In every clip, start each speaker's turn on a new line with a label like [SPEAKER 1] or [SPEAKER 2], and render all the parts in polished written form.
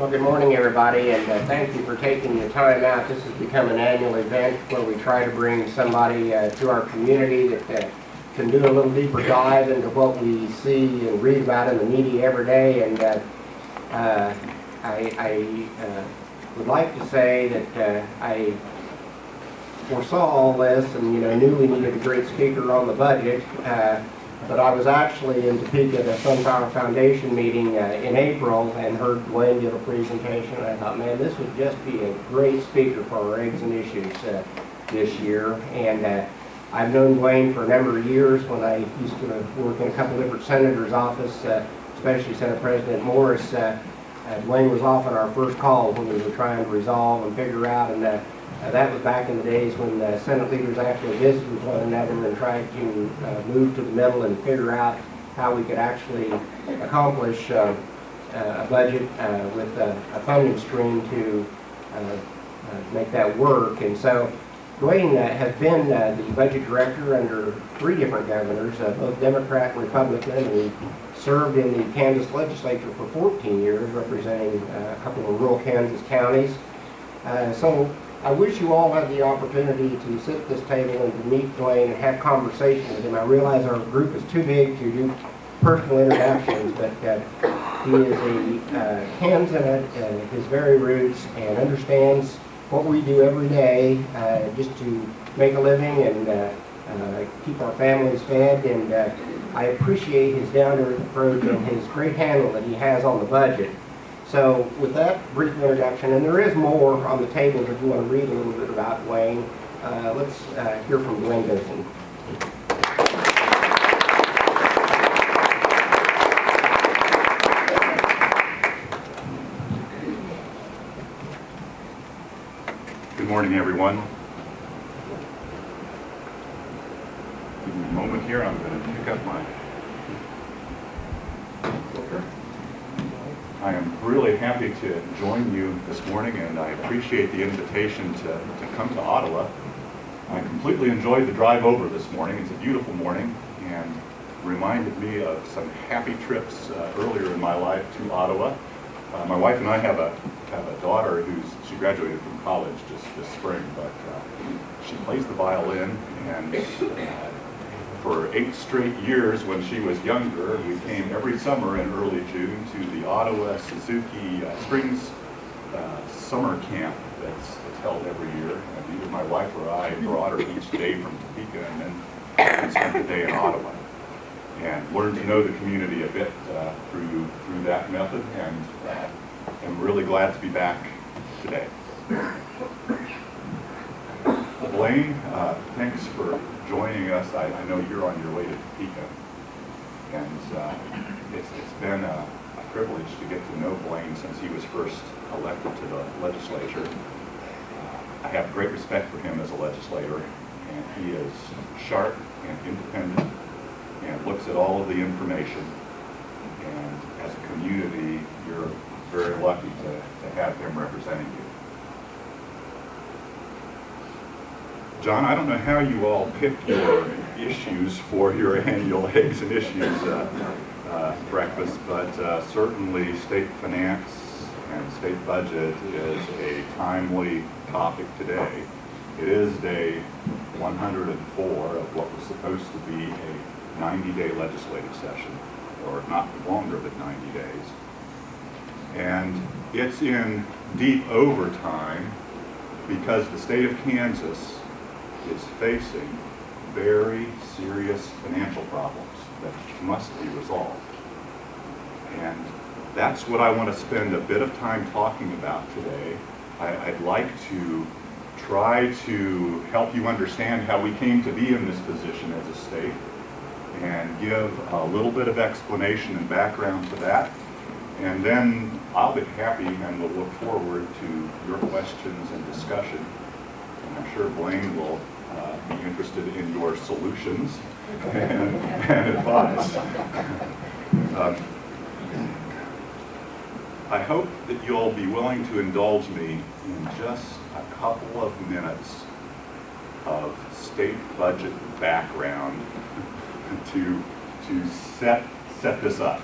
[SPEAKER 1] Well, good morning, everybody, and thank you for taking the time out. This has become an annual event where we try to bring somebody to our community that can do a little deeper dive into what we see and read about in the media every day. And I would like to say that I foresaw all this and knew we needed a great speaker on the budget. But I was actually in Topeka at a Sunflower Foundation meeting in April and heard Duane give a presentation, and I thought, man, this would just be a great speaker for our eggs and issues this year. And I've known Duane for a number of years. When I used to work in a couple of different senators' office, especially Senate President Morris, Duane was often our first call when we were trying to resolve and figure out, and that was back in the days when Senate leaders actually visited with one another and tried to move to the middle and figure out how we could actually accomplish a budget with a funding stream to make that work. And so Duane has been the budget director under 3 different governors, both Democrat and Republican, and he served in the Kansas legislature for 14 years, representing a couple of rural Kansas counties. So I wish you all had the opportunity to sit at this table and to meet Duane and have conversation with him. I realize our group is too big to do personal introductions, but he is a Kansan at his very roots and understands what we do every day just to make a living and keep our families fed. And I appreciate his down-to-earth approach and his great handle that he has on the budget. So with that brief introduction, and there is more on the table if you want to read a little bit about Duane, let's hear from Duane Goossen.
[SPEAKER 2] Good morning, everyone. Give me a moment here. I'm going to pick up my clicker. I am really happy to join you this morning, and I appreciate the invitation to come to Ottawa. I completely enjoyed the drive over this morning. It's a beautiful morning and reminded me of some happy trips earlier in my life to Ottawa. My wife and I have a daughter she graduated from college just this spring, but she plays the violin, and for 8 straight years when she was younger, we came every summer in early June to the Ottawa Suzuki Springs summer camp that's held every year. And either my wife or I brought her each day from Topeka, and then we spent the day in Ottawa and learned to know the community a bit through that method, and I'm really glad to be back today. Blaine, thanks for joining us. I know you're on your way to Topeka, and it's been a privilege to get to know Blaine since he was first elected to the legislature. I have great respect for him as a legislator, and he is sharp and independent and looks at all of the information, and as a community, you're very lucky to have him representing you. John, I don't know how you all pick your issues for your annual Eggs and Issues breakfast, but certainly state finance and state budget is a timely topic today. It is day 104 of what was supposed to be a 90-day legislative session, or not longer than 90 days. And it's in deep overtime because the state of Kansas is facing very serious financial problems that must be resolved. And that's what I want to spend a bit of time talking about today. I'd like to try to help you understand how we came to be in this position as a state and give a little bit of explanation and background to that. And then I'll be happy and will look forward to your questions and discussion. And I'm sure Blaine will be interested in your solutions and advice. I hope that you'll be willing to indulge me in just a couple of minutes of state budget background to set this up.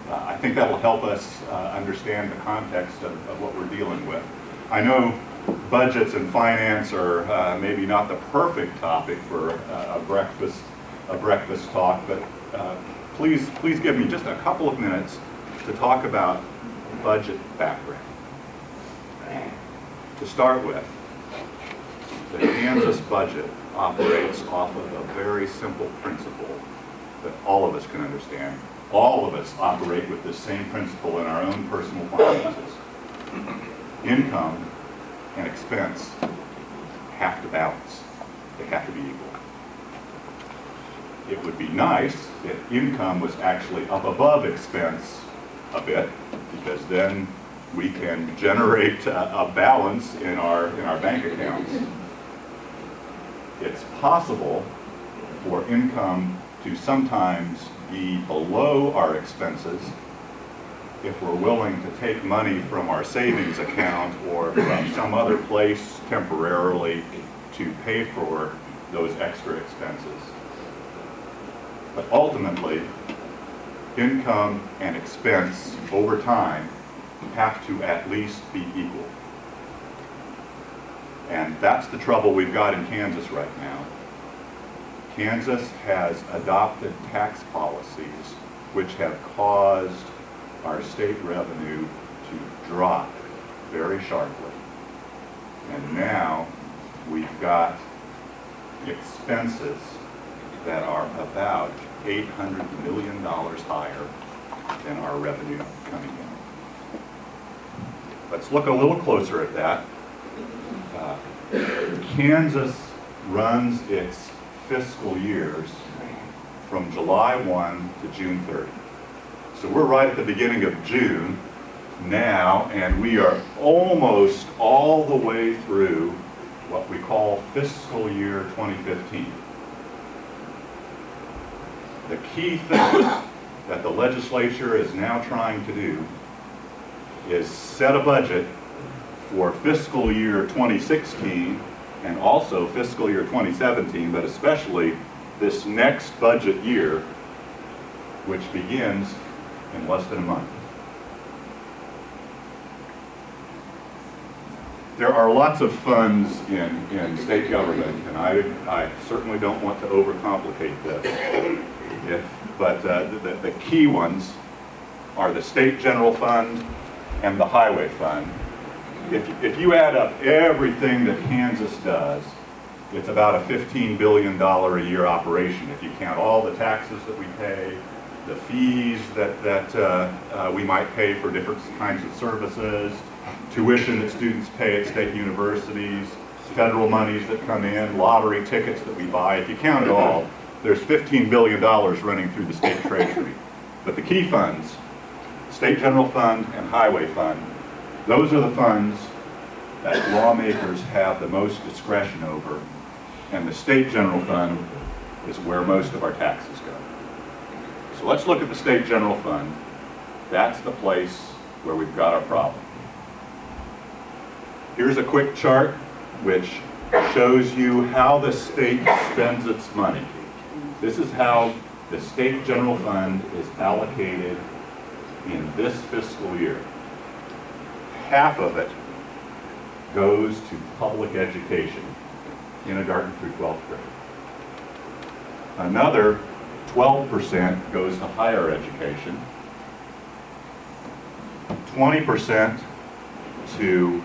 [SPEAKER 2] I think that will help us understand the context of what we're dealing with. I know budgets and finance are maybe not the perfect topic for a breakfast talk, but please give me just a couple of minutes to talk about budget background. To start with, the Kansas budget operates off of a very simple principle that all of us can understand. All of us operate with this same principle in our own personal finances. Income and expense have to balance. They have to be equal. It would be nice if income was actually up above expense a bit, because then we can generate a balance in our bank accounts. It's possible for income to sometimes be below our expenses if we're willing to take money from our savings account or from some other place temporarily to pay for those extra expenses. But ultimately, income and expense over time have to at least be equal. And that's the trouble we've got in Kansas right now. Kansas has adopted tax policies which have caused our state revenue to drop very sharply. And now we've got expenses that are about $800 million higher than our revenue coming in. Let's look a little closer at that. Kansas runs its fiscal years from July 1 to June 30. So we're right at the beginning of June now, and we are almost all the way through what we call fiscal year 2015. The key thing that the legislature is now trying to do is set a budget for fiscal year 2016 and also fiscal year 2017, but especially this next budget year, which begins in less than a month. There are lots of funds in state government, and I certainly don't want to overcomplicate this, but the key ones are the State General Fund and the Highway Fund. If you add up everything that Kansas does, it's about a $15 billion a year operation. If you count all the taxes that we pay, the fees that we might pay for different kinds of services, tuition that students pay at state universities, federal monies that come in, lottery tickets that we buy, if you count it all, there's $15 billion running through the state treasury. But the key funds, State General Fund and Highway Fund, those are the funds that lawmakers have the most discretion over, and the State General Fund is where most of our taxes go. So let's look at the State General Fund. That's the place where we've got our problem. Here's a quick chart which shows you how the state spends its money. This is how the State General Fund is allocated in this fiscal year. Half of it goes to public education, kindergarten through 12th grade. Another 12% goes to higher education, 20% to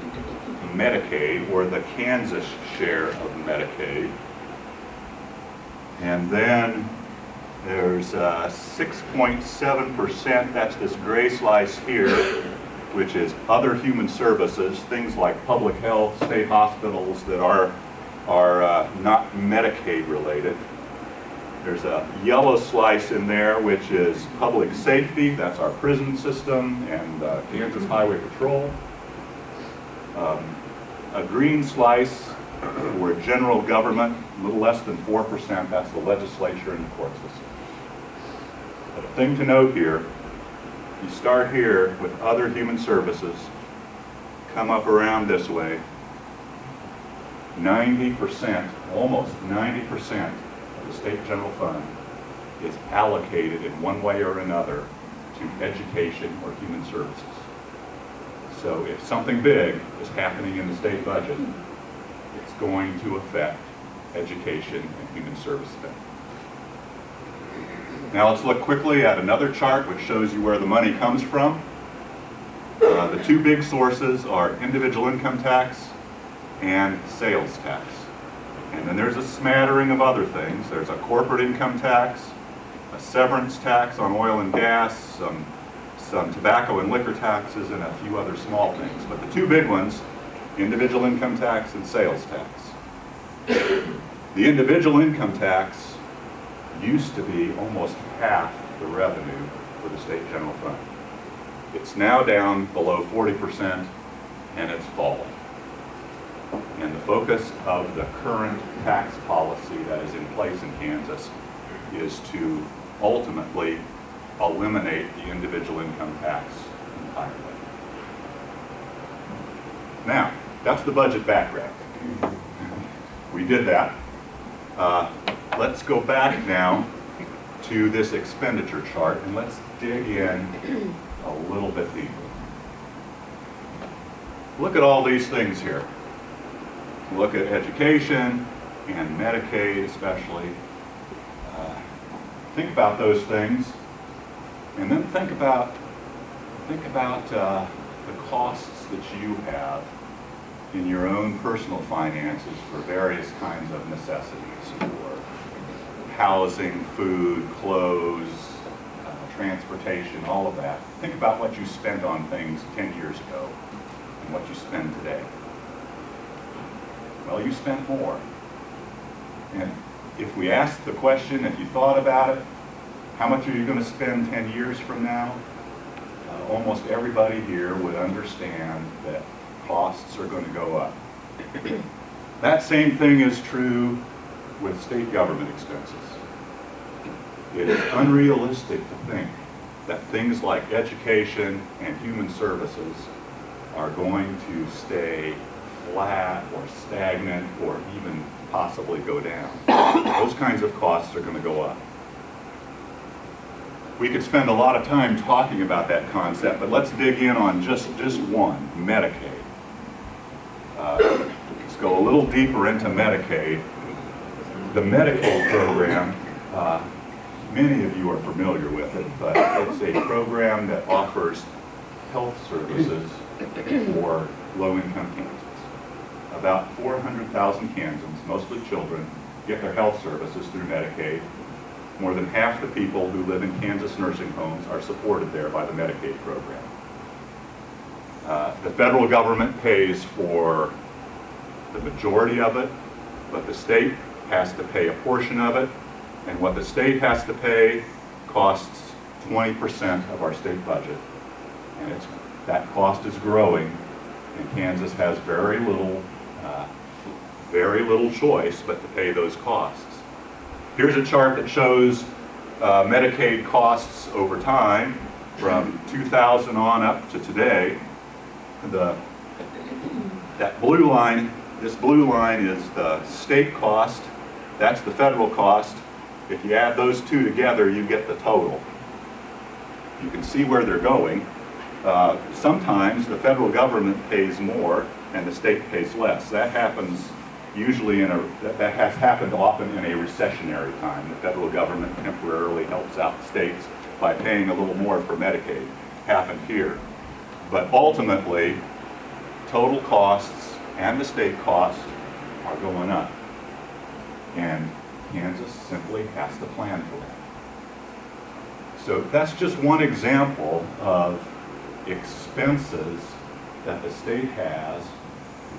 [SPEAKER 2] Medicaid, or the Kansas share of Medicaid, and then there's 6.7%, that's this gray slice here, which is other human services, things like public health, state hospitals that are not Medicaid related. There's a yellow slice in there, which is public safety, that's our prison system and Kansas Highway Patrol. A green slice for general government, a little less than 4%, that's the legislature and the court system. But a thing to note here, you start here with other human services, come up around this way, 90%, almost 90% of the State General Fund is allocated in one way or another to education or human services. So if something big is happening in the state budget, it's going to affect education and human service spending. Now let's look quickly at another chart which shows you where the money comes from. The two big sources are individual income tax and sales tax. And then there's a smattering of other things. There's a corporate income tax, a severance tax on oil and gas, some tobacco and liquor taxes, and a few other small things. But the two big ones, individual income tax and sales tax. The individual income tax used to be almost half the revenue for the state general fund. It's now down below 40%, and it's falling. And the focus of the current tax policy that is in place in Kansas is to ultimately eliminate the individual income tax entirely. Now, that's the budget background. We did that. Let's go back now to this expenditure chart and let's dig in a little bit deeper. Look at all these things here. Look at education and Medicaid especially. Think about those things, and then think about the costs that you have in your own personal finances for various kinds of necessities, for housing, food, clothes, transportation, all of that. Think about what you spent on things 10 years ago and what you spend today. Well, you spent more. And if we asked the question, if you thought about it, how much are you going to spend 10 years from now? Almost everybody here would understand that costs are going to go up. That same thing is true with state government expenses. It is unrealistic to think that things like education and human services are going to stay flat or stagnant or even possibly go down. Those kinds of costs are going to go up. We could spend a lot of time talking about that concept, but let's dig in on just one, Medicaid. Let's go a little deeper into Medicaid. The Medicaid program, many of you are familiar with it, but it's a program that offers health services for low-income Kansans. About 400,000 Kansans, mostly children, get their health services through Medicaid. More than half the people who live in Kansas nursing homes are supported there by the Medicaid program. The federal government pays for the majority of it, but the state has to pay a portion of it, and what the state has to pay costs 20% of our state budget. And that cost is growing, and Kansas has very little choice but to pay those costs. Here's a chart that shows Medicaid costs over time from 2000 on up to today. That blue line, this blue line is the state cost. That's the federal cost. If you add those two together, you get the total. You can see where they're going. Sometimes the federal government pays more and the state pays less. That happens usually that has happened often in a recessionary time. The federal government temporarily helps out the states by paying a little more for Medicaid. Happened here. But ultimately, total costs and the state costs are going up. And Kansas simply has to plan for that. So that's just one example of expenses that the state has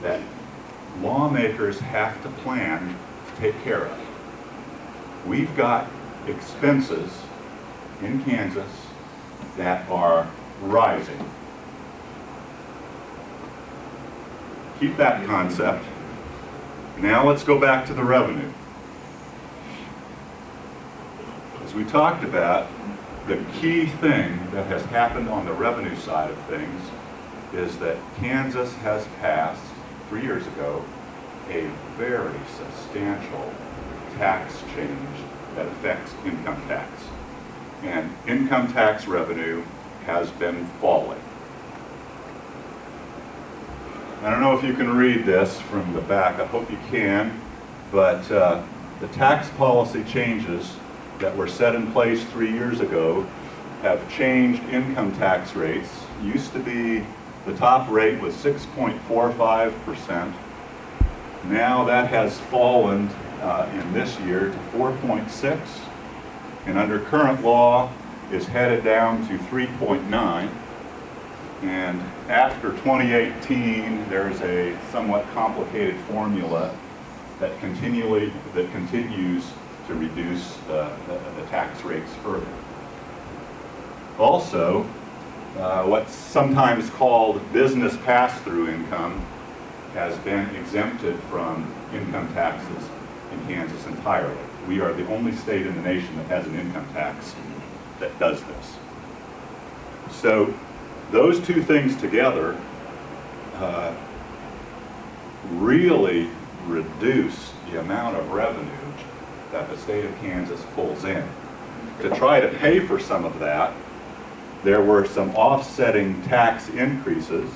[SPEAKER 2] that lawmakers have to plan to take care of. We've got expenses in Kansas that are rising. Keep that concept. Now let's go back to the revenue. As we talked about, the key thing that has happened on the revenue side of things is that Kansas has passed 3 years ago, a very substantial tax change that affects income tax. and income tax revenue has been falling. I don't know if you can read this from the back, I hope you can, but the tax policy changes that were set in place 3 years ago have changed income tax rates. Used to be, the top rate was 6.45%. Now that has fallen in this year to 4.6, and under current law is headed down to 3.9. And after 2018, there's a somewhat complicated formula that continues to reduce the tax rates further. Also, what's sometimes called business pass-through income has been exempted from income taxes in Kansas entirely. We are the only state in the nation that has an income tax that does this. So those two things together really reduce the amount of revenue that the state of Kansas pulls in. To try to pay for some of that, there were some offsetting tax increases.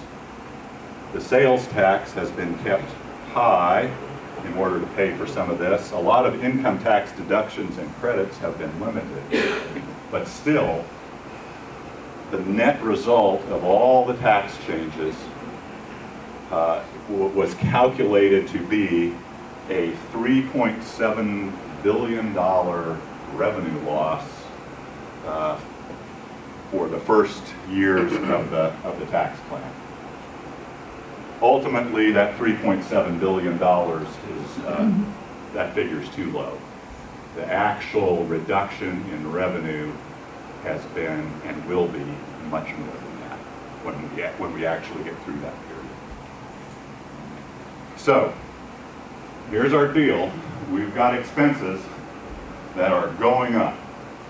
[SPEAKER 2] The sales tax has been kept high in order to pay for some of this. A lot of income tax deductions and credits have been limited, but still, the net result of all the tax changes was calculated to be a $3.7 billion revenue loss for the first years of the tax plan. Ultimately, that $3.7 billion is, that figure's too low. The actual reduction in revenue has been and will be much more than that when we actually get through that period. So, here's our deal. We've got expenses that are going up,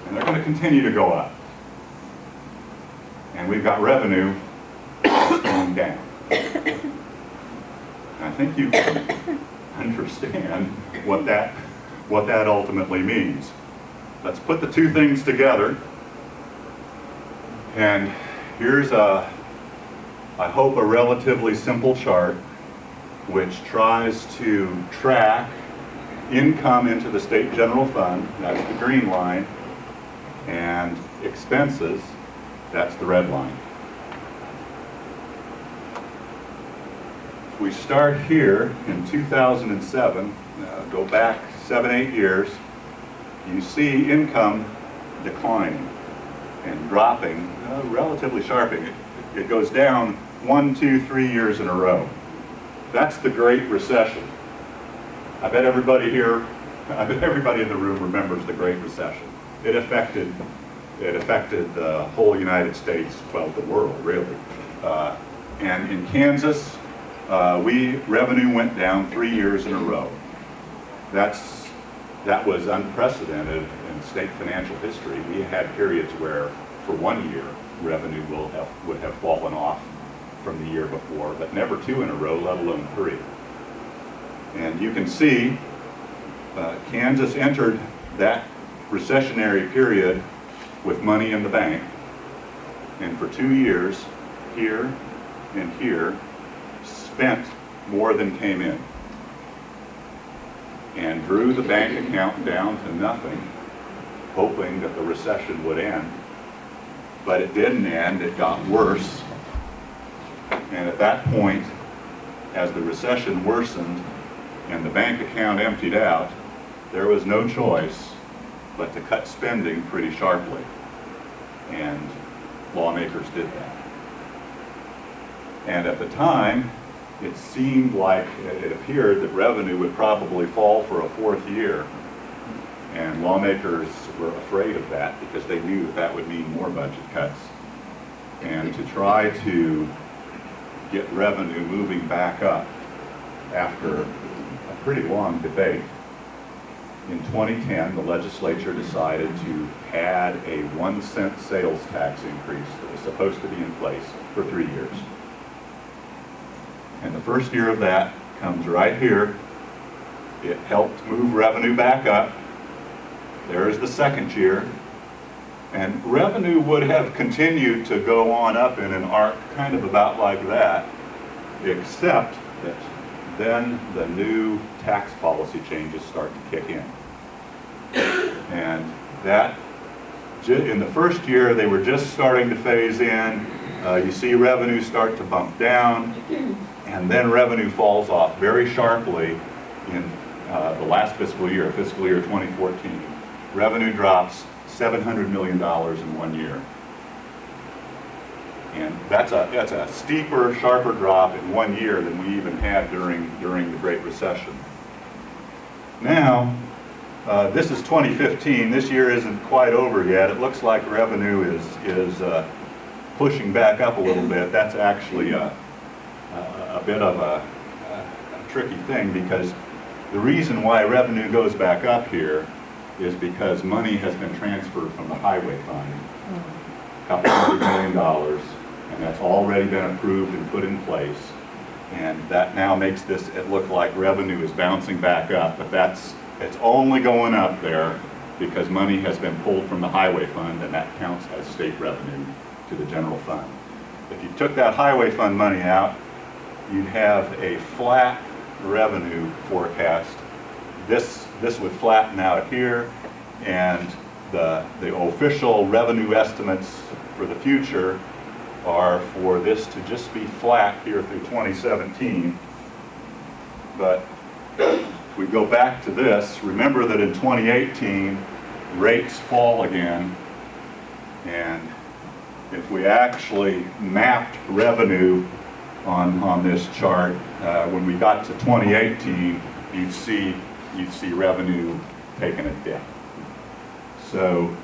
[SPEAKER 2] and they're going to continue to go up. And we've got revenue that's going down. I think you can understand what that ultimately means. Let's put the two things together. And here's I hope, a relatively simple chart which tries to track income into the state general fund, that's the green line, and expenses, that's the red line. If we start here in 2007, go back 7-8 years, you see income declining and dropping relatively sharply. It goes down 1, 2, 3 years in a row. That's the Great Recession. I bet everybody in the room remembers the Great Recession. It affected the whole United States, well, the world, really. And in Kansas, revenue went down 3 years in a row. That was unprecedented in state financial history. We had periods where, for 1 year, revenue would have fallen off from the year before, but never 2 in a row, let alone 3. And you can see Kansas entered that recessionary period with money in the bank, and for 2 years, here and here, spent more than came in, and drew the bank account down to nothing, hoping that the recession would end. But it didn't end, it got worse. And at that point, as the recession worsened and the bank account emptied out, there was no choice but to cut spending pretty sharply. And lawmakers did that. And at the time, it seemed like, it appeared that revenue would probably fall for a 4th year. And lawmakers were afraid of that because they knew that would mean more budget cuts. And to try to get revenue moving back up after a pretty long debate, in 2010, the legislature decided to add a 1-cent sales tax increase that was supposed to be in place for 3 years. And the first year of that comes right here. It helped move revenue back up. There's the second year. And revenue would have continued to go on up in an arc kind of about like that, except that then the new tax policy changes start to kick in. And that, in the first year, they were just starting to phase in. You see revenue start to bump down, and then revenue falls off very sharply in the last fiscal year 2014. Revenue drops $700 million in 1 year. And that's a steeper, sharper drop in 1 year than we even had during the Great Recession. Now, this is 2015. This year isn't quite over yet. It looks like revenue is pushing back up a little bit. That's actually a bit of a tricky thing, because the reason why revenue goes back up here is because money has been transferred from the highway fund, a couple $100 million, and that's already been approved and put in place. And that now makes it look like revenue is bouncing back up, but it's only going up there because money has been pulled from the highway fund, and that counts as state revenue to the general fund. If you took that highway fund money out, you'd have a flat revenue forecast. This would flatten out here, and the official revenue estimates for the future are for this to just be flat here through 2017. But if we go back to this, remember that in 2018, rates fall again, and if we actually mapped revenue on this chart, when we got to 2018, you'd see revenue taking a dip. So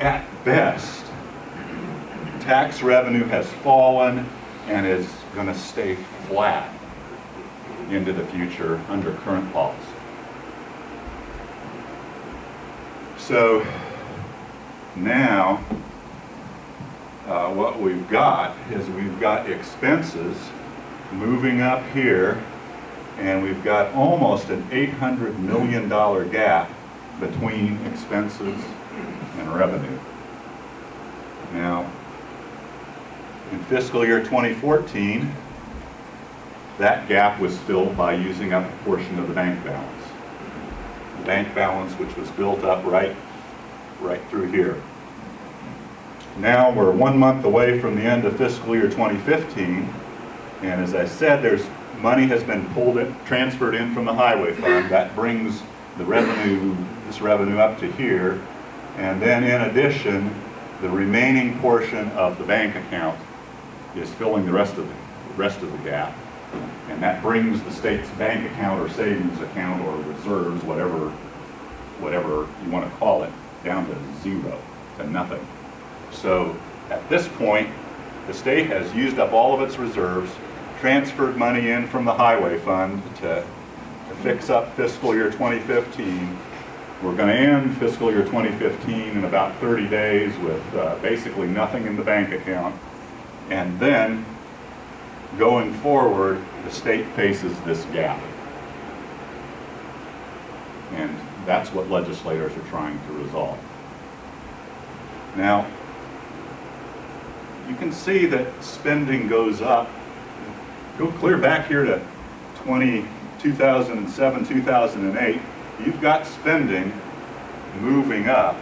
[SPEAKER 2] at best, tax revenue has fallen and is going to stay flat into the future under current policy. So now what we've got is we've got expenses moving up here, and we've got almost an $800 million gap between expenses and revenue. Now, in fiscal year 2014, that gap was filled by using up a portion of the bank balance. The bank balance which was built up right through here. Now we're 1 month away from the end of fiscal year 2015, and as I said, money has been transferred in from the highway fund. That brings this revenue up to here, and then in addition, the remaining portion of the bank account is filling the rest of the gap, and that brings the state's bank account or savings account or reserves, whatever you want to call it, down to zero, to nothing. So at this point, the state has used up all of its reserves, transferred money in from the highway fund to fix up fiscal year 2015. We're going to end fiscal year 2015 in about 30 days with basically nothing in the bank account. And then, going forward, the state faces this gap. And that's what legislators are trying to resolve. Now, you can see that spending goes up. Go clear back here to 2007, 2008. You've got spending moving up,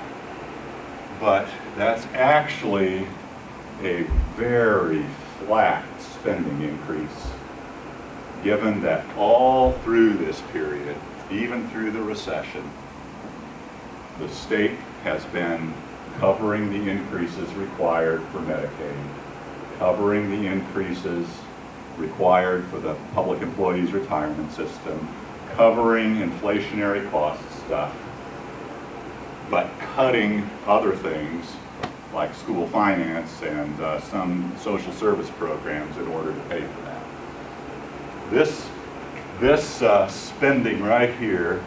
[SPEAKER 2] but that's actually a very flat spending increase, given that all through this period, even through the recession, the state has been covering the increases required for Medicaid, covering the increases required for the public employees retirement system, covering inflationary cost stuff, but cutting other things like school finance and some social service programs in order to pay for that. This spending right here,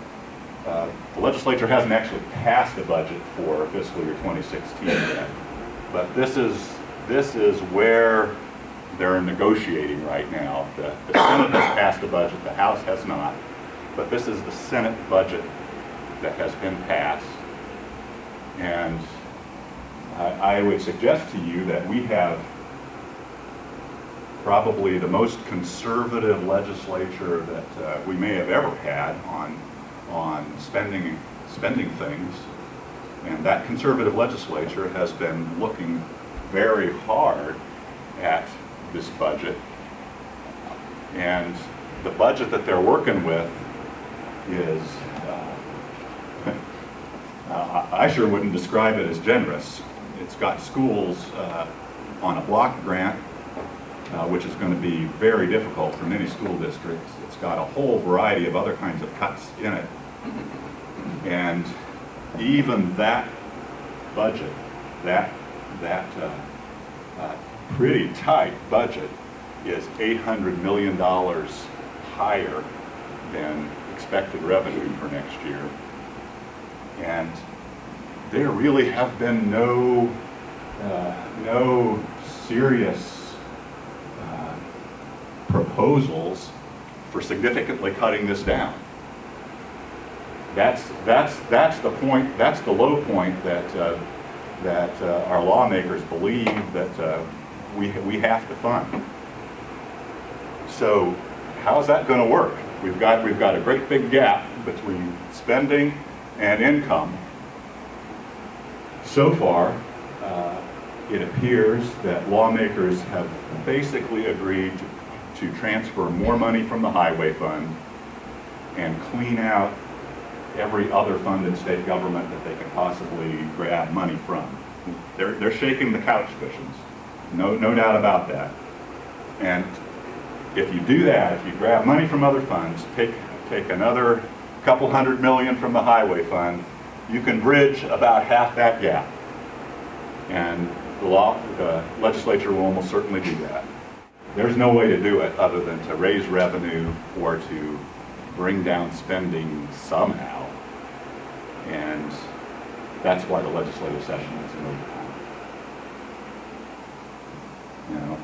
[SPEAKER 2] the legislature hasn't actually passed a budget for fiscal year 2016 yet, but this is where they're negotiating right now. The Senate has passed a budget, the House has not, but this is the Senate budget that has been passed. And I would suggest to you that we have probably the most conservative legislature that we may have ever had on spending things. And that conservative legislature has been looking very hard at this budget. And the budget that they're working with is, I sure wouldn't describe it as generous. It's got schools on a block grant, which is going to be very difficult for many school districts. It's got a whole variety of other kinds of cuts in it. And even that budget, that pretty tight budget, is $800 million higher than expected revenue for next year. And there really have been no serious proposals for significantly cutting this down. That's the point. That's the low point that our lawmakers believe that we have to fund. So, how's that going to work? We've got a great big gap between spending and income. So far, it appears that lawmakers have basically agreed to transfer more money from the highway fund and clean out every other fund in state government that they can possibly grab money from. They're shaking the couch cushions, no doubt about that. And if you do that, if you grab money from other funds, take another couple $100 million from the highway fund, you can bridge about half that gap. And the legislature will almost certainly do that. There's no way to do it other than to raise revenue or to bring down spending somehow. And that's why the legislative session is in overtime. You know,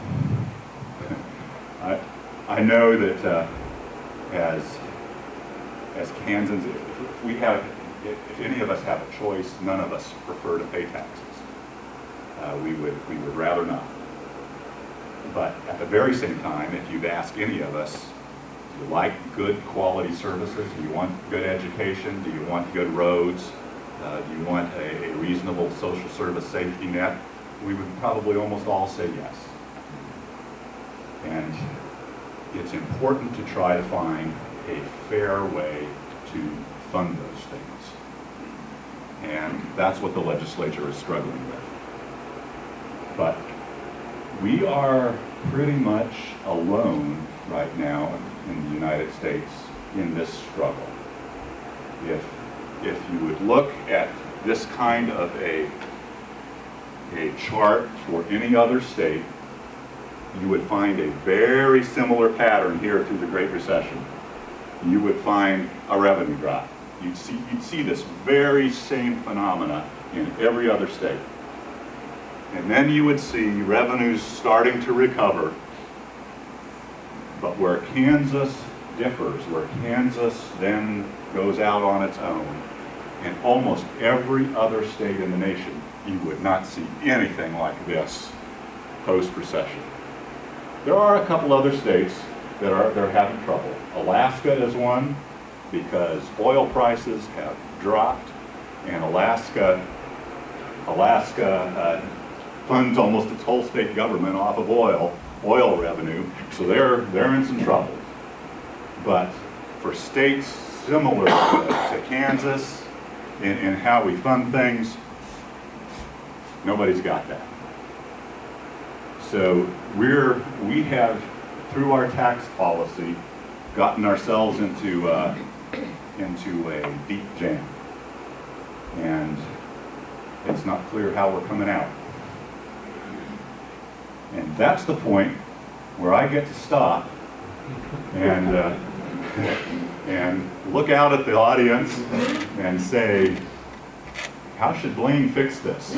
[SPEAKER 2] I know that as Kansans, if any of us have a choice, none of us prefer to pay taxes. We would rather not. But at the very same time, if you'd ask any of us, do you like good quality services? Do you want good education? Do you want good roads? Do you want a reasonable social service safety net? We would probably almost all say yes. And it's important to try to find a fair way to fund those things. And that's what the legislature is struggling with. But we are pretty much alone right now in the United States in this struggle. If you would look at this kind of a chart for any other state, you would find a very similar pattern here through the Great Recession. You would find a revenue drop. You'd see this very same phenomena in every other state. And then you would see revenues starting to recover. But where Kansas differs, where Kansas then goes out on its own, in almost every other state in the nation, you would not see anything like this post-recession. There are a couple other states that are having trouble. Alaska is one because oil prices have dropped, and Alaska funds almost its whole state government off of oil revenue, so they're in some trouble. But for states similar to Kansas in how we fund things, nobody's got that. So we have, through our tax policy, gotten ourselves into a deep jam, and it's not clear how we're coming out. And that's the point where I get to stop and look out at the audience and say, how should Blaine fix this?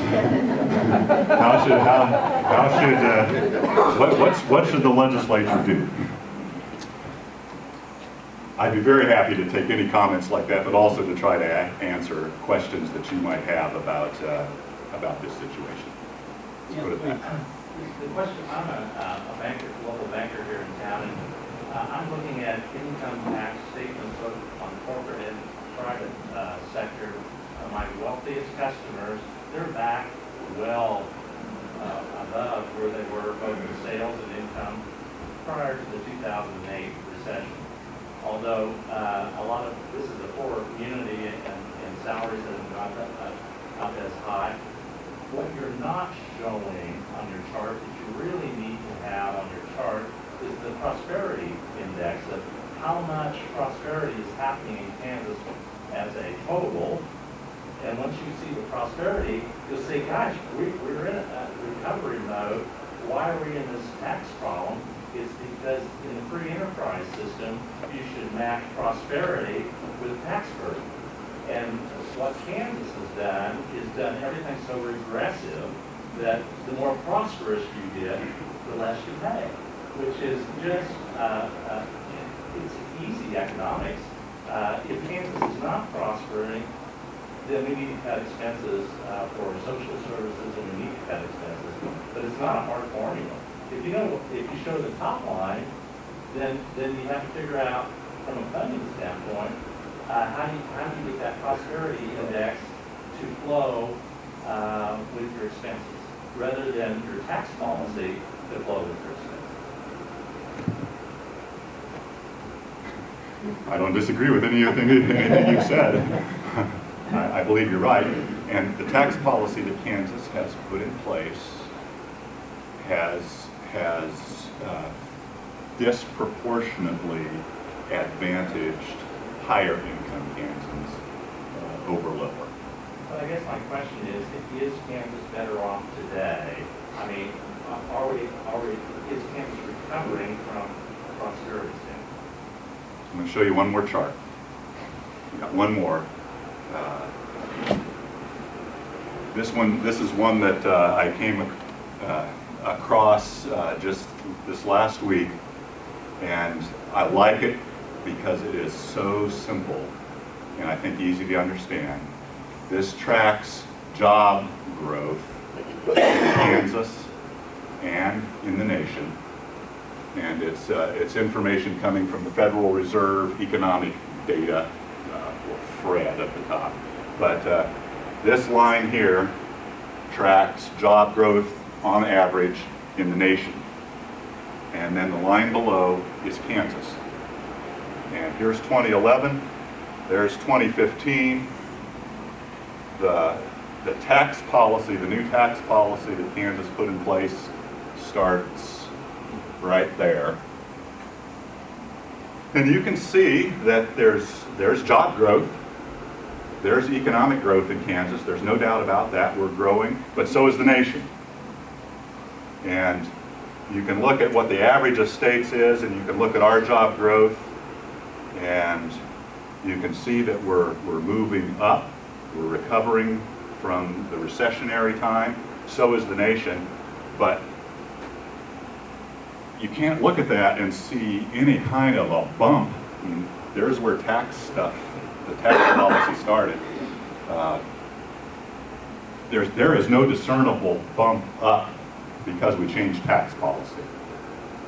[SPEAKER 2] What should the legislature do? I'd be very happy to take any comments like that, but also to try to answer questions that you might have about about this situation. Let's put it that way.
[SPEAKER 3] The question, I'm a banker, local banker here in town, and I'm looking at income tax statements both on corporate and private sector. My wealthiest customers, they're back well above where they were both in sales and income prior to the 2008 recession. Although a lot of, this is a poor community and salaries that have not as high. What you're not showing on your chart that you really need to have on your chart is the prosperity index of how much prosperity is happening in Kansas as a total. And once you see the prosperity, you'll say, gosh, we're in a recovery mode. Why are we in this tax problem? It's because in the free enterprise system, you should match prosperity with tax burden. And what Kansas has done is done everything so regressive that the more prosperous you get, the less you pay, which is just, it's easy economics. If Kansas is not prospering, then we need to cut expenses for social services, and we need to cut expenses. But it's not a hard formula. If you show the top line, then you have to figure out from a funding standpoint how do you get that prosperity index to flow with your expenses, rather than your tax policy to flow with your expenses.
[SPEAKER 2] I don't disagree with anything you've said. I believe you're right. And the tax policy that Kansas has put in place has disproportionately advantaged higher income Kansans over lower.
[SPEAKER 3] But I guess my question is Kansas better off today? I mean, is Kansas recovering from a prosperity standpoint?
[SPEAKER 2] I'm going to show you one more chart. We got one more. This is one that I came across just this last week, and I like it because it is so simple and I think easy to understand. This tracks job growth in Kansas and in the nation, and it's information coming from the Federal Reserve Economic Data, or FRED at the top. But this line here tracks job growth on average in the nation. And then the line below is Kansas. And here's 2011, there's 2015. The tax policy, the new tax policy that Kansas put in place starts right there. And you can see that there's job growth, there's economic growth in Kansas, there's no doubt about that, we're growing, but so is the nation. And you can look at what the average of states is, and you can look at our job growth, and you can see that we're moving up, we're recovering from the recessionary time, so is the nation, but you can't look at that and see any kind of a bump. I mean, there's where tax stuff, the tax policy started. There is no discernible bump up because we changed tax policy.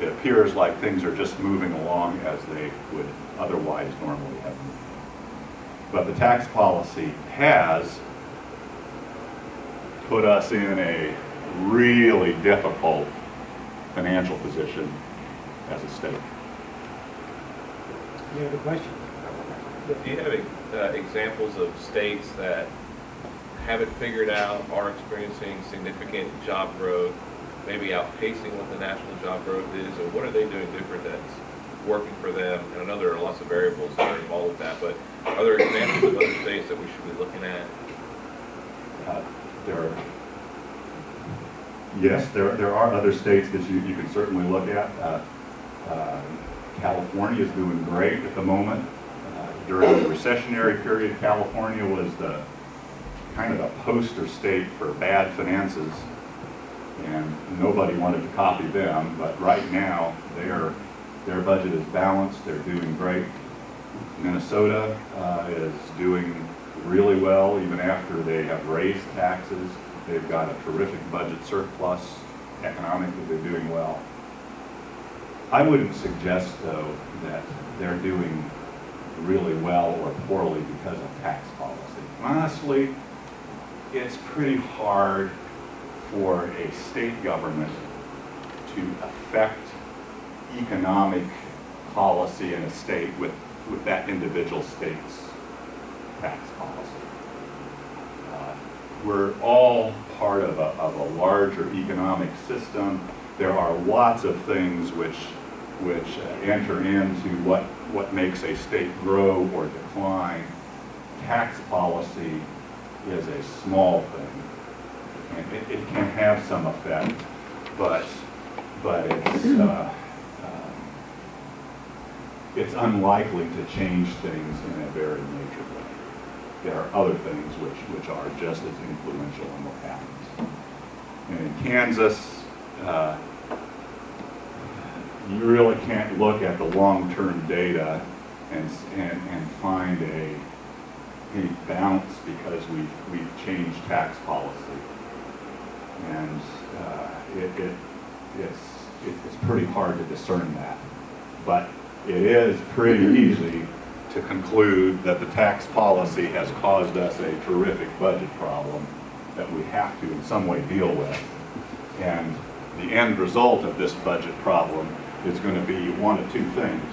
[SPEAKER 2] It appears like things are just moving along as they would otherwise normally have moved. But the tax policy has put us in a really difficult financial position as a state.
[SPEAKER 4] You have a question?
[SPEAKER 5] Do you have examples of states that have it figured out, are experiencing significant job growth, maybe outpacing what the national job growth is, or what are they doing different that's working for them? And I know there are lots of variables that are involved with that, but are there examples of other states that we should be looking at?
[SPEAKER 2] There are other states that you can certainly look at. California is doing great at the moment. During the recessionary period, California was the kind of a poster state for bad finances, and nobody wanted to copy them. But right now, their budget is balanced. They're doing great. Minnesota is doing really well, even after they have raised taxes. They've got a terrific budget surplus. Economically, they're doing well. I wouldn't suggest, though, that they're doing really well or poorly because of tax policy. Honestly, it's pretty hard for a state government to affect economic policy in a state with that individual state's tax policy. We're all part of a larger economic system. There are lots of things which enter into what makes a state grow or decline. Tax policy is a small thing, and it can have some effect, but it's unlikely to change things in a very major way. There are other things which are just as influential in what happens. And in Kansas, you really can't look at the long-term data and find any balance because we've changed tax policy, and it's pretty hard to discern that. But it is pretty easy to conclude that the tax policy has caused us a terrific budget problem that we have to in some way deal with. And the end result of this budget problem is going to be one of two things.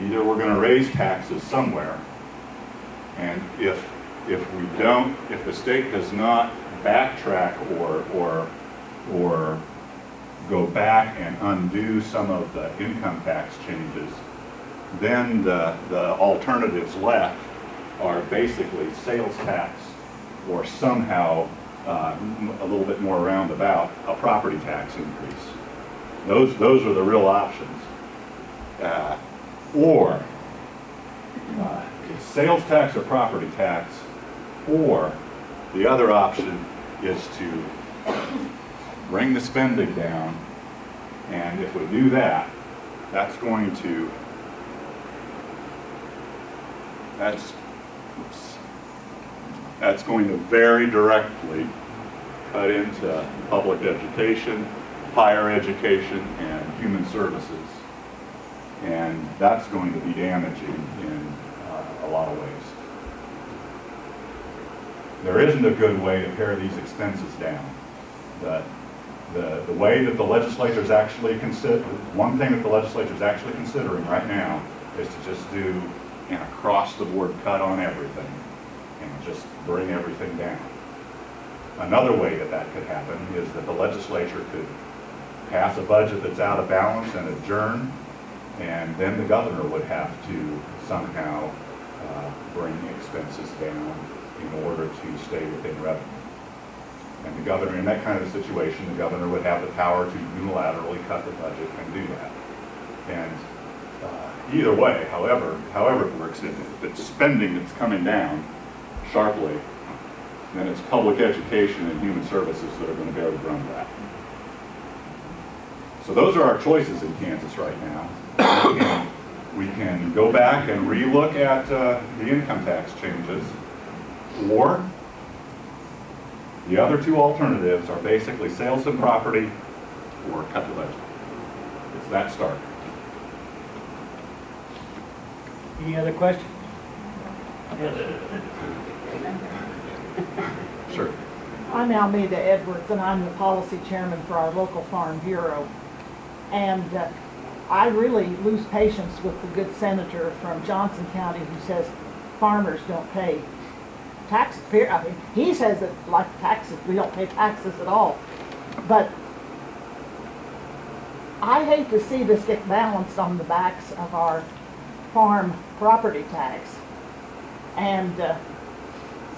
[SPEAKER 2] Either we're going to raise taxes somewhere, and if the state does not backtrack or go back and undo some of the income tax changes, then the alternatives left are basically sales tax or somehow a little bit more roundabout, a property tax increase. Those are the real options. Or it's sales tax or property tax, or the other option is to bring the spending down, and if we do that, that's going to very directly cut into public education, higher education, and human services. And that's going to be damaging in a lot of ways. There isn't a good way to pare these expenses down. The way that the legislature is actually one thing that the legislature is actually considering right now is to just do an across-the-board cut on everything and just bring everything down. Another way that could happen is that the legislature could pass a budget that's out of balance and adjourn, and then the governor would have to somehow bring expenses down in order to stay within revenue. And the governor, in that kind of a situation, the governor would have the power to unilaterally cut the budget and do that. And either way, however it works, if it's spending that's coming down sharply, then it's public education and human services that are going to be able to run that. So those are our choices in Kansas right now. We can go back and relook at the income tax changes, or the other two alternatives are basically sales and property or cut the budget. It's that stark.
[SPEAKER 4] Any other questions?
[SPEAKER 2] Sure.
[SPEAKER 6] I'm Almeida Edwards, and I'm the policy chairman for our local farm bureau. And I really lose patience with the good senator from Johnson County who says farmers don't pay taxes. I mean, he says that like taxes, we don't pay taxes at all. But I hate to see this get balanced on the backs of our farm property tax. And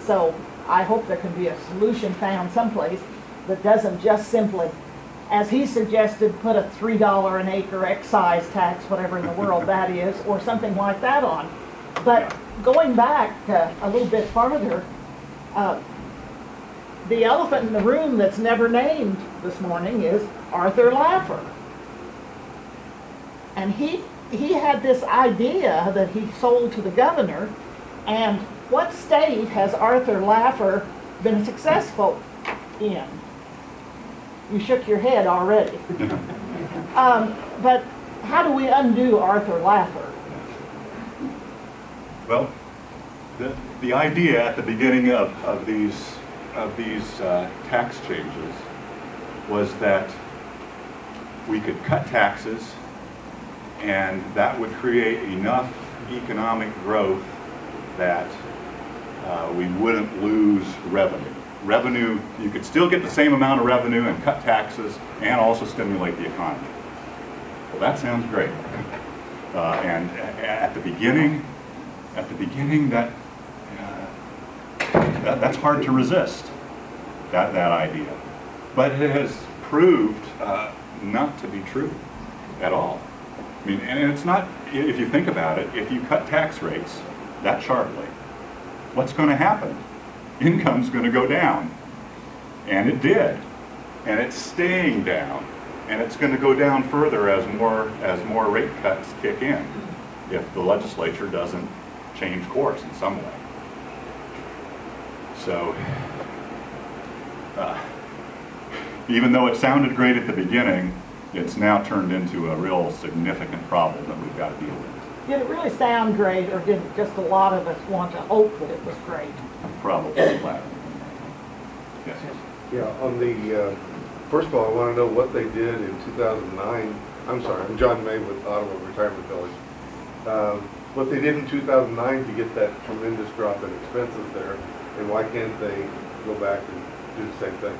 [SPEAKER 6] so I hope there can be a solution found someplace that doesn't just simply, as he suggested, put a $3 an acre excise tax, whatever in the world that is, or something like that on. But going back a little bit farther, the elephant in the room that's never named this morning is Arthur Laffer. And he had this idea that he sold to the governor, and what state has Arthur Laffer been successful in. You shook your head already. But how do we undo Arthur Laffer?
[SPEAKER 2] Well, the idea at the beginning of these tax changes was that we could cut taxes, and that would create enough economic growth that we wouldn't lose revenue. Revenue, you could still get the same amount of revenue and cut taxes and also stimulate the economy. Well, that sounds great. And at the beginning, that's hard to resist, that idea. But it has proved not to be true at all. I mean, and it's not, if you think about it, if you cut tax rates that sharply, what's going to happen? Income's going to go down. And it did. And it's staying down. And it's going to go down further as more rate cuts kick in, if the legislature doesn't change course in some way. So, even though it sounded great at the beginning, it's now turned into a real significant problem that we've got to deal with.
[SPEAKER 6] Did it really sound great, or did just a lot of us want to hope that it was great?
[SPEAKER 2] Probably the latter. Yes.
[SPEAKER 7] Yeah, on the, first of all, I want to know what they did in 2009. I'm sorry, I'm John May with Ottawa Retirement Village. What they did in 2009 to get that tremendous drop in expenses there, and why can't they go back and do the same thing?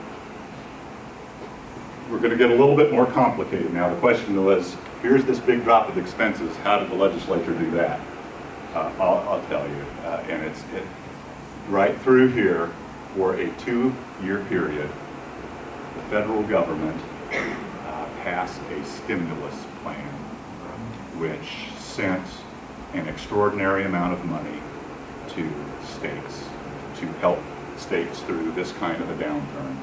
[SPEAKER 2] We're going to get a little bit more complicated now. The question was, here's this big drop of expenses. How did the legislature do that? I'll tell you. And it's right through here for a 2-year period, the federal government passed a stimulus plan which sent an extraordinary amount of money to states to help states through this kind of a downturn.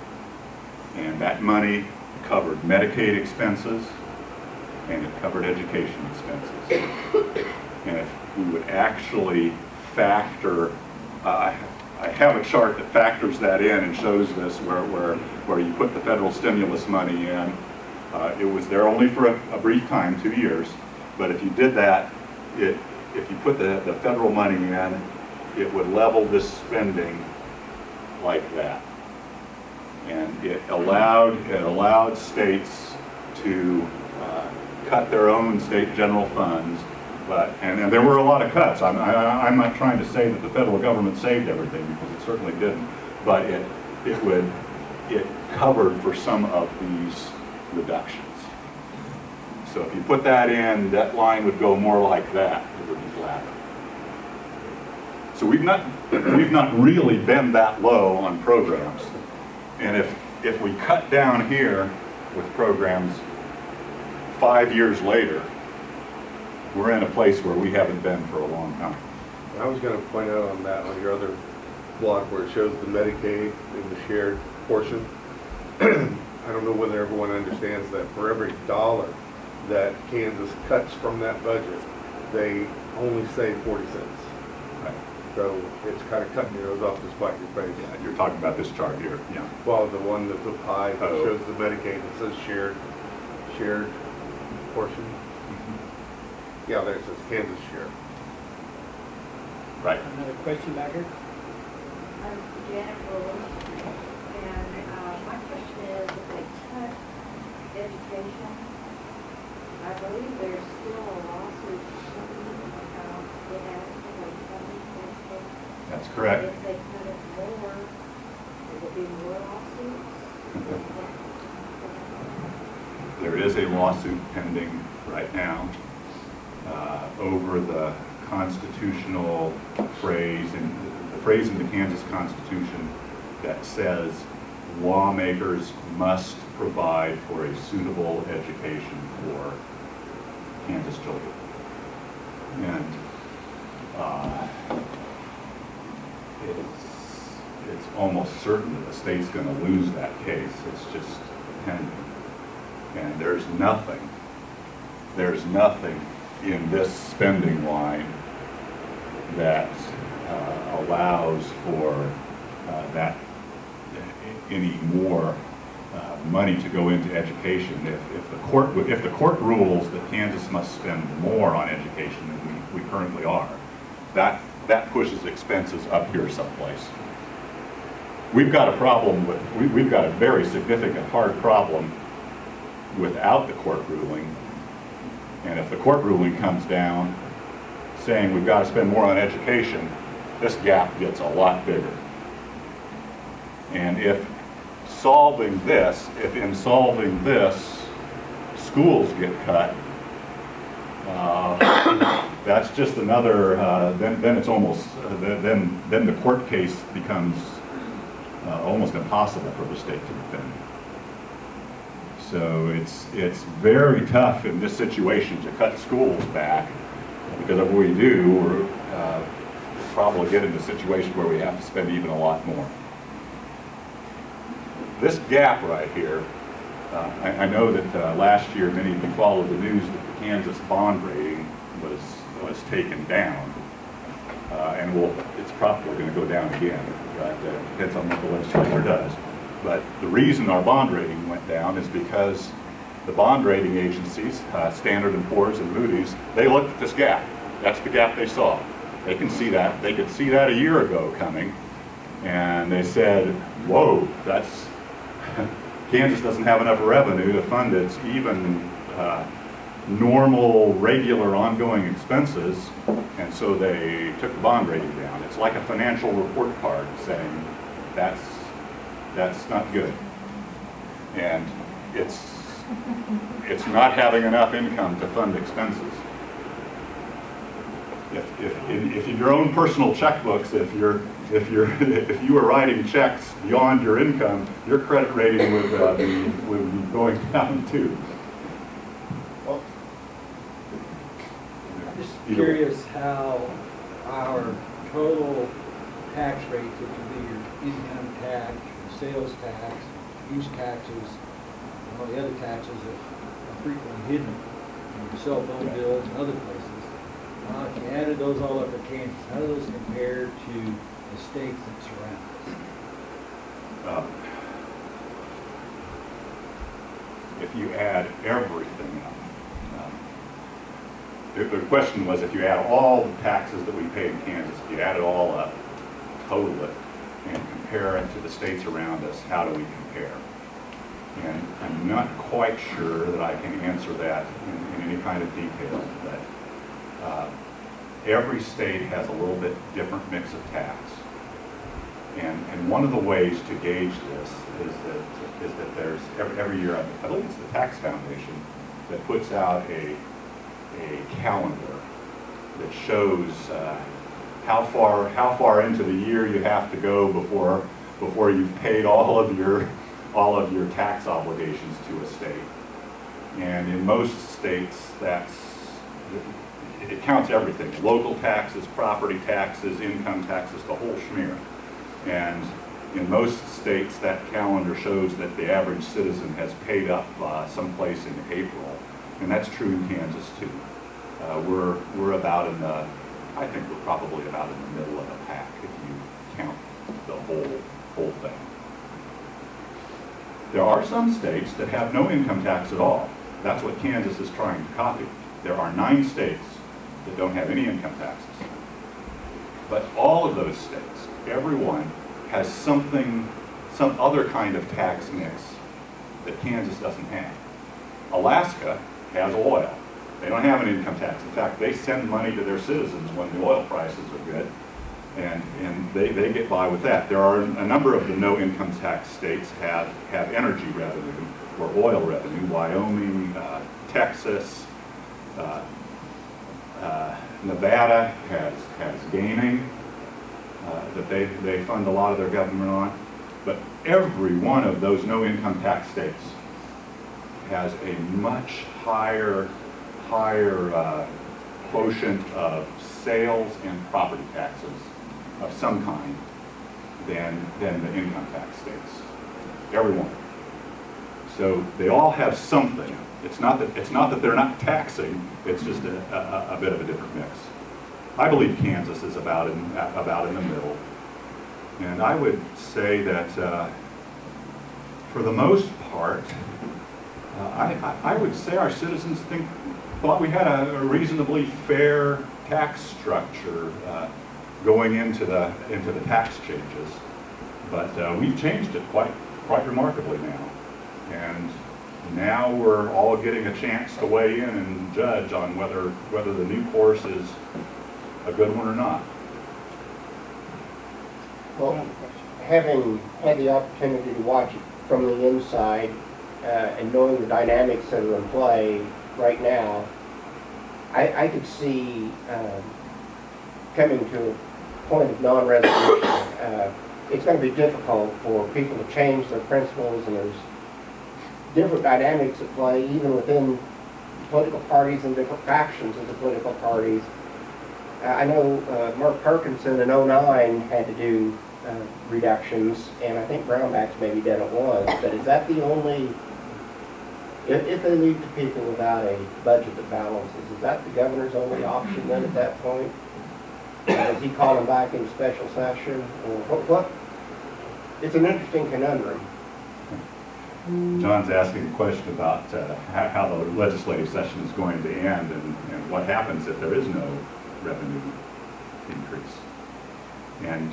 [SPEAKER 2] And that money covered Medicaid expenses, and it covered education expenses. And if we would actually factor, I have a chart that factors that in and shows this where you put the federal stimulus money in. It was there only for a brief time, 2 years, but if you did that, if you put the federal money in, it would level this spending like that. And it allowed states to cut their own state general funds, and there were a lot of cuts. I'm not trying to say that the federal government saved everything, because it certainly didn't, but it covered for some of these reductions. So if you put that in, that line would go more like that. It would be flatter. So we've not really been that low on programs. And if we cut down here with programs 5 years later, we're in a place where we haven't been for a long time.
[SPEAKER 7] I was going to point out on that, on your other block where it shows the Medicaid and the shared portion. I don't know whether everyone understands that for every dollar that Kansas cuts from that budget, they only save 40 cents.
[SPEAKER 2] Right.
[SPEAKER 7] So it's kind of cutting your nose off to spite your face.
[SPEAKER 2] Yeah, you're talking about this chart here. Yeah.
[SPEAKER 7] Well, the one that's up high that shows the Medicaid, it says shared portion. Yeah, there it says Kansas share.
[SPEAKER 2] Right.
[SPEAKER 4] Another question back here?
[SPEAKER 8] I'm Janet Williams, and my question is, if they cut education, I believe there's still a lawsuit about the funding.
[SPEAKER 2] That's correct.
[SPEAKER 8] If they cut it more, there will be more lawsuits?
[SPEAKER 2] There is a lawsuit pending right now over the constitutional phrase, the phrase in the Kansas Constitution that says lawmakers must provide for a suitable education for Kansas children. And it's almost certain that the state's going to lose that case. It's just pending. And there's nothing in this spending line that allows for that any more money to go into education. If the court rules that Kansas must spend more on education than we currently are, that pushes expenses up here someplace. We've got a problem with, we've got a very significant hard problem without the court ruling. And if the court ruling comes down saying we've got to spend more on education, this gap gets a lot bigger. And if in solving this, schools get cut, that's just another, then it's almost, then the court case becomes almost impossible for the state to defend. So it's very tough in this situation to cut schools back, because if we do, we'll probably get into a situation where we have to spend even a lot more. This gap right here, I know that last year many of you followed the news that the Kansas bond rating was taken down, and it's probably going to go down again. But it depends on what the legislature does. But the reason our bond rating went down is because the bond rating agencies, Standard & Poor's and Moody's, they looked at this gap. That's the gap they saw. They can see that. They could see that a year ago coming, and they said, "Whoa, that's Kansas doesn't have enough revenue to fund its even normal, regular, ongoing expenses," and so they took the bond rating down. It's like a financial report card saying that's not good, and it's not having enough income to fund expenses. If in your own personal checkbooks, if you were writing checks beyond your income, your credit rating would be going down too.
[SPEAKER 9] I'm just curious how our total tax rates, which would be your income tax, your sales tax, use taxes, and all the other taxes that are frequently hidden in your cell phone bills and other places. If you added those all up for Kansas, how do those compare to the states that surround us?
[SPEAKER 2] If you add everything up, the question was, if you add all the taxes that we pay in Kansas, if you add it all up, total it, and compare it to the states around us, how do we compare? And I'm not quite sure that I can answer that in any kind of detail, but every state has a little bit different mix of tax. And one of the ways to gauge this is that there's every year, I believe it's the Tax Foundation that puts out a calendar that shows how far into the year you have to go before you've paid all of your tax obligations to a state. And in most states, it counts everything: local taxes, property taxes, income taxes, the whole schmear. And in most states, that calendar shows that the average citizen has paid up someplace in April, and that's true in Kansas too. We're about I think we're probably about in the middle of the pack if you count the whole thing. There are some states that have no income tax at all. That's what Kansas is trying to copy. There are 9 states that don't have any income taxes. But all of those states, every one, has some other kind of tax mix that Kansas doesn't have. Alaska has oil. They don't have an income tax. In fact, they send money to their citizens when the oil prices are good, and they get by with that. There are a number of the no income tax states have energy revenue or oil revenue. Wyoming, Texas, Nevada has gaming that they fund a lot of their government on. But every one of those no income tax states has a much higher quotient of sales and property taxes of some kind than the income tax states. Every one. So they all have something. It's not that they're not taxing. It's just a bit of a different mix. I believe Kansas is about in the middle, and I would say that for the most part, I would say our citizens thought we had a reasonably fair tax structure going into the tax changes, but we've changed it quite remarkably now, and now we're all getting a chance to weigh in and judge on whether the new course is a good one or not.
[SPEAKER 1] Well, having had the opportunity to watch it from the inside and knowing the dynamics that are in play right now, I could see coming to a point of non-resolution. It's going to be difficult for people to change their principles, and there's different dynamics at play even within political parties and different factions of the political parties. I know Mark Perkinson in '09 had to do reductions, and I think Brownback's maybe done it once, but is that the only, if they leave the people without a budget that balances, is that the governor's only option then at that point? Does he call them back in special session, or what? It's an interesting conundrum.
[SPEAKER 2] John's asking a question about how the legislative session is going to end and what happens if there is no revenue increase. And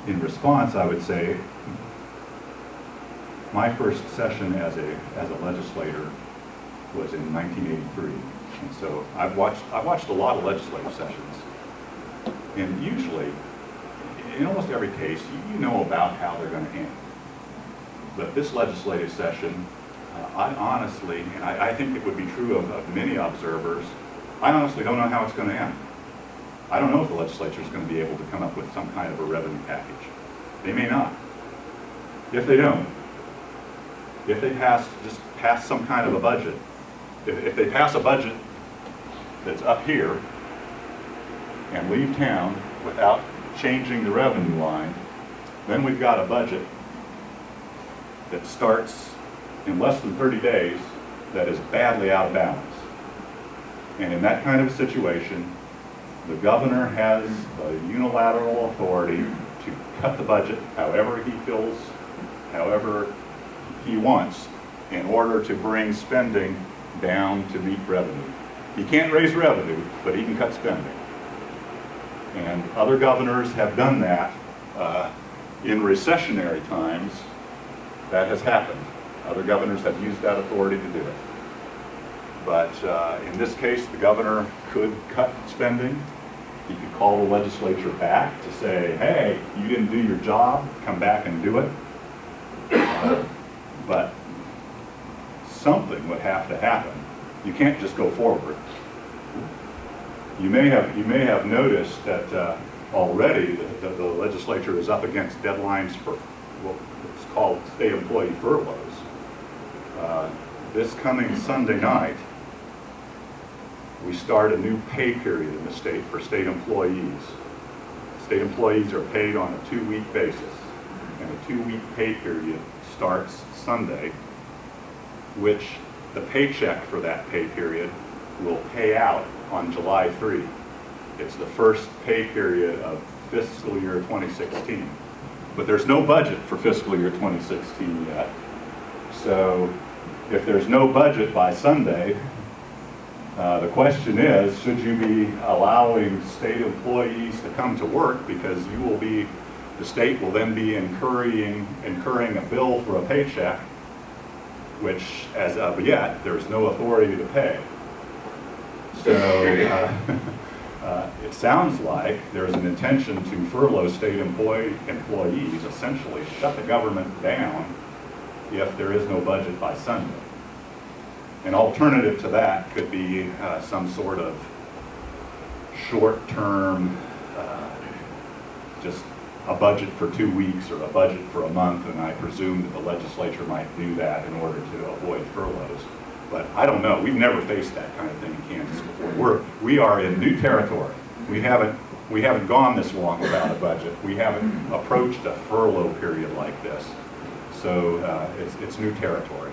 [SPEAKER 2] in response, I would say my first session as a legislator was in 1983, and so I've watched a lot of legislative sessions, and usually, in almost every case, you know about how they're going to end. But this legislative session, I honestly, and I think it would be true of many observers, I honestly don't know how it's going to end. I don't know if the legislature is going to be able to come up with some kind of a revenue package. They may not. If they don't, if they just pass some kind of a budget, if they pass a budget that's up here and leave town without changing the revenue line, then we've got a budget that starts in less than 30 days that is badly out of balance. And in that kind of a situation, the governor has the unilateral authority to cut the budget however he feels, however he wants, in order to bring spending down to meet revenue. He can't raise revenue, but he can cut spending. And other governors have done that. In recessionary times, that has happened. Other governors have used that authority to do it. But in this case, the governor could cut spending. He could call the legislature back to say, hey, you didn't do your job, come back and do it. But something would have to happen. You can't just go forward. You may have noticed that already the legislature is up against deadlines for what's called state employee furloughs. This coming Sunday night, we start a new pay period in the state for state employees. State employees are paid on a 2-week basis, and a 2-week pay period starts Sunday, which the paycheck for that pay period will pay out on July 3. It's the first pay period of fiscal year 2016. But there's no budget for fiscal year 2016 yet. So if there's no budget by Sunday, the question is, should you be allowing state employees to come to work, because the state will then be incurring a bill for a paycheck, which as of yet, there's no authority to pay. So it sounds like there's an intention to furlough state employees, essentially shut the government down if there is no budget by Sunday. An alternative to that could be some sort of short-term, just a budget for 2 weeks or a budget for a month, and I presume that the legislature might do that in order to avoid furloughs. But I don't know. We've never faced that kind of thing in Kansas before. We are in new territory. We haven't gone this long without a budget. We haven't approached a furlough period like this. So it's new territory.